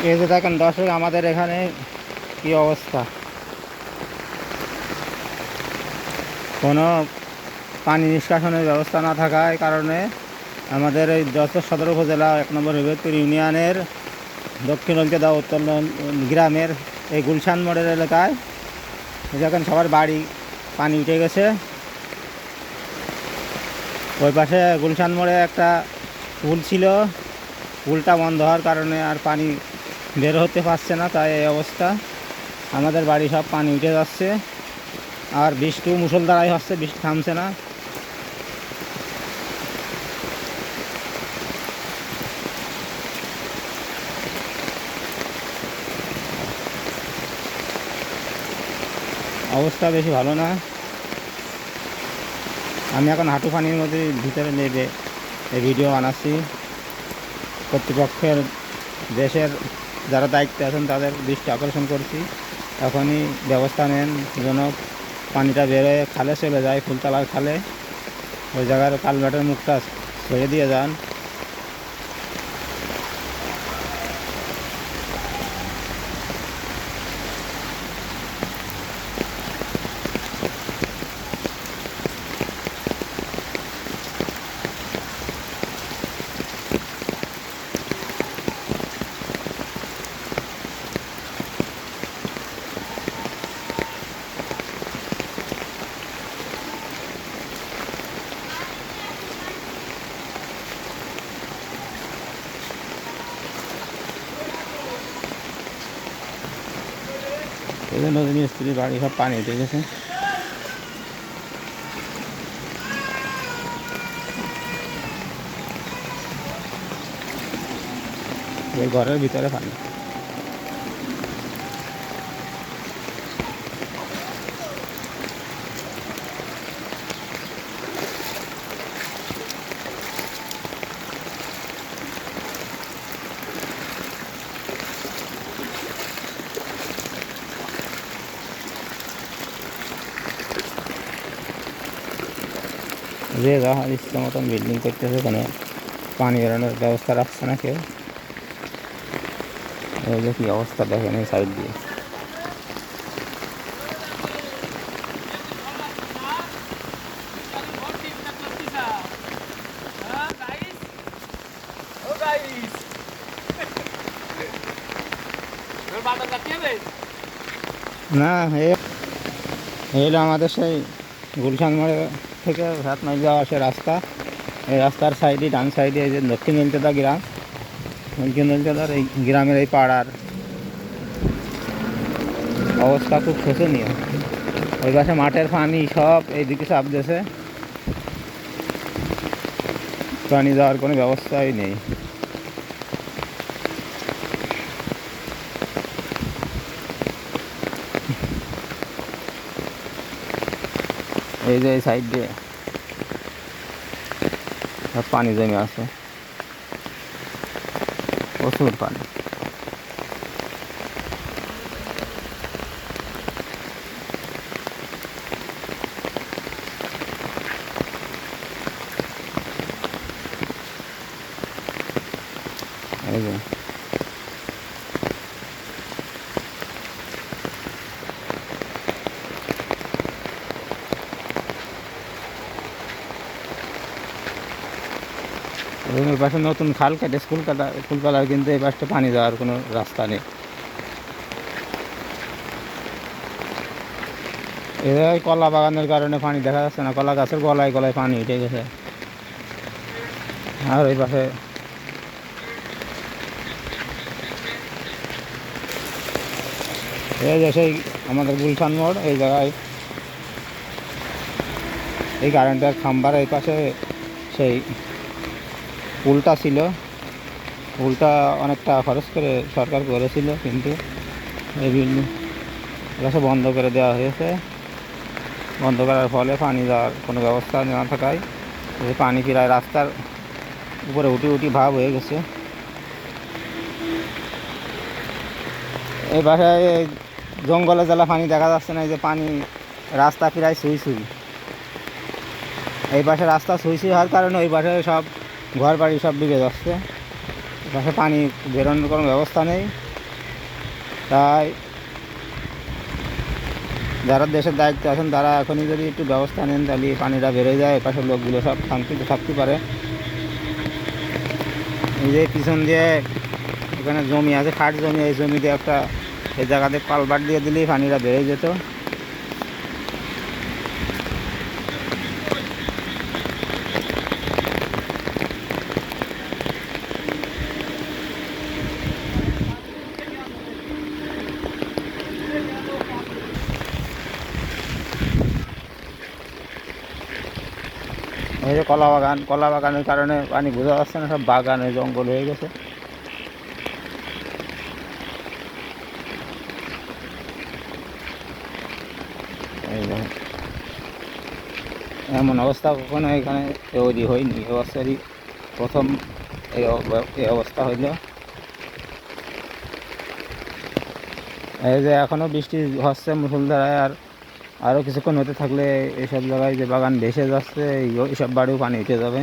এই যে দেখেন দর্শক, আমাদের এখানে কি অবস্থা, কোনো পানি নিষ্কাশনের ব্যবস্থা না থাকার কারণে আমাদের এই যশোর সদর উপজেলা 1 নম্বর হবিবপুর ইউনিয়নের দক্ষিণ অলকেদা উত্তর গ্রামের এই গুলশান মোড়ের এলাকায় দেখেন সবার বাড়ি পানি উঠে গেছে। ওই পাশে গুলশান মোড়ে একটা পুল ছিল, পুলটা বন্ধ হওয়ার কারণে আর পানি বের হতে পারছে না, তাই এই অবস্থা। আমাদের বাড়ি সব পানি উঠে যাচ্ছে, আর বৃষ্টিও মুষলধারাই হচ্ছে, বৃষ্টি থামছে না। অবস্থা বেশি ভালো না। আমি এখন হাঁটু পানির মধ্যে ভিতরে নেবে এই ভিডিও বানাচ্ছি। কর্তৃপক্ষের, দেশের যারা দায়িত্বে আছেন তাদের দৃষ্টি আকর্ষণ করছি, এখনই ব্যবস্থা নেন যেন পানিটা বেরোয় খালে চলে যায়, ফুলতলার খালে। ওই জায়গার কালভার্টের মুখটা ছেড়ে দিয়ে যান। এই জন্য মিস্ত্রির বাড়ি সব পানি উঠে গেছে। এই ঘরের ভিতরে পানি। যে যার ইচ্ছা মতন বিল্ডিং করতেছে, কোনো পানি বেরোনোর ব্যবস্থা রাখছে না কেউ। এই যে কি অবস্থা দেখেন এই সাইড দিয়ে। না, হলো আমাদের সেই গুলশান মোড়ে থেকে ভাত মাইল যাওয়া আসে রাস্তা। এই রাস্তার সাইডে, ডান সাইডে এই যে দক্ষিণ অলকেদা গ্রাম, দক্ষিণ অলকেদার এই গ্রামের এই পাড়ার অবস্থা খুব শোচনীয়। ওই পাশে মাঠের পানি সব এইদিকে চাপ দিয়েছে, পানি যাওয়ার কোনো ব্যবস্থাই নেই। এই যে এই সাইড দিয়ে সব পানি জমে আছে, প্রচুর পানি। এই যে এই পাশে নতুন খাল কেটে স্কুল কালার, কিন্তু এই পাশটা পানি যাওয়ার কোনো রাস্তা নেই। এই কলা বাগানের কারণে পানি দেখা যাচ্ছে না, কলা গাছের গলায় গলায় পানি উঠে গেছে। আর ওই পাশে এই যে সেই আমাদের গুলশান মোড়, এই জায়গায় এই কারেন্টের খাম্বার এই পাশে সেই পুলটা ছিল। পুলটা অনেকটা খরচ করে সরকার করেছিল, কিন্তু এই বিল্ডিং বন্ধ করে দেওয়া হয়েছে। বন্ধ করার ফলে পানি যাওয়ার কোনো ব্যবস্থা না থাকায় পানি প্রায় রাস্তার উপরে উঠি ভাব হয়ে গেছে। এই বাসায় জঙ্গলে জেলা পানি দেখা যাচ্ছে না, এই যে পানি রাস্তা প্রায় ছুঁই। এই পাশে রাস্তা ছুঁই হওয়ার কারণে ওই পাশে সব ঘর বাড়ি সব ডুবে যাচ্ছে। এই পাশে পানি বেরোনোর কোনো ব্যবস্থা নেই। তাই যারা দেশের দায়িত্বে আছেন তারা এখনই যদি একটু ব্যবস্থা নেন তাহলে পানিটা বেড়ে যায়, পাশের লোকগুলো সব শান্তিতে থাকতে পারে। এই যে পিছন দিয়ে এখানে জমি আছে, খাট জমি, এই জমিতে একটা এই জায়গাতে কালভার্ট দিয়ে দিলেই পানিটা বেড়ে যেত। এই যে কলা বাগান, কলা বাগানের কারণে পানি বোঝা যাচ্ছে না, সব বাগানে জঙ্গল হয়ে গেছে। এই দেখেন, এমন অবস্থা কখনো এখানে তৈরি হয়নি, এ বছরই প্রথম এই অবস্থা হইল। এই যে এখনও বৃষ্টি হচ্ছে মুষলধারায়, আর আরও কিছুক্ষণ হতে থাকলে এইসব জায়গায় যে বাগান ভেসে যাচ্ছে এইসব বাড়িও পানি উঠে যাবে।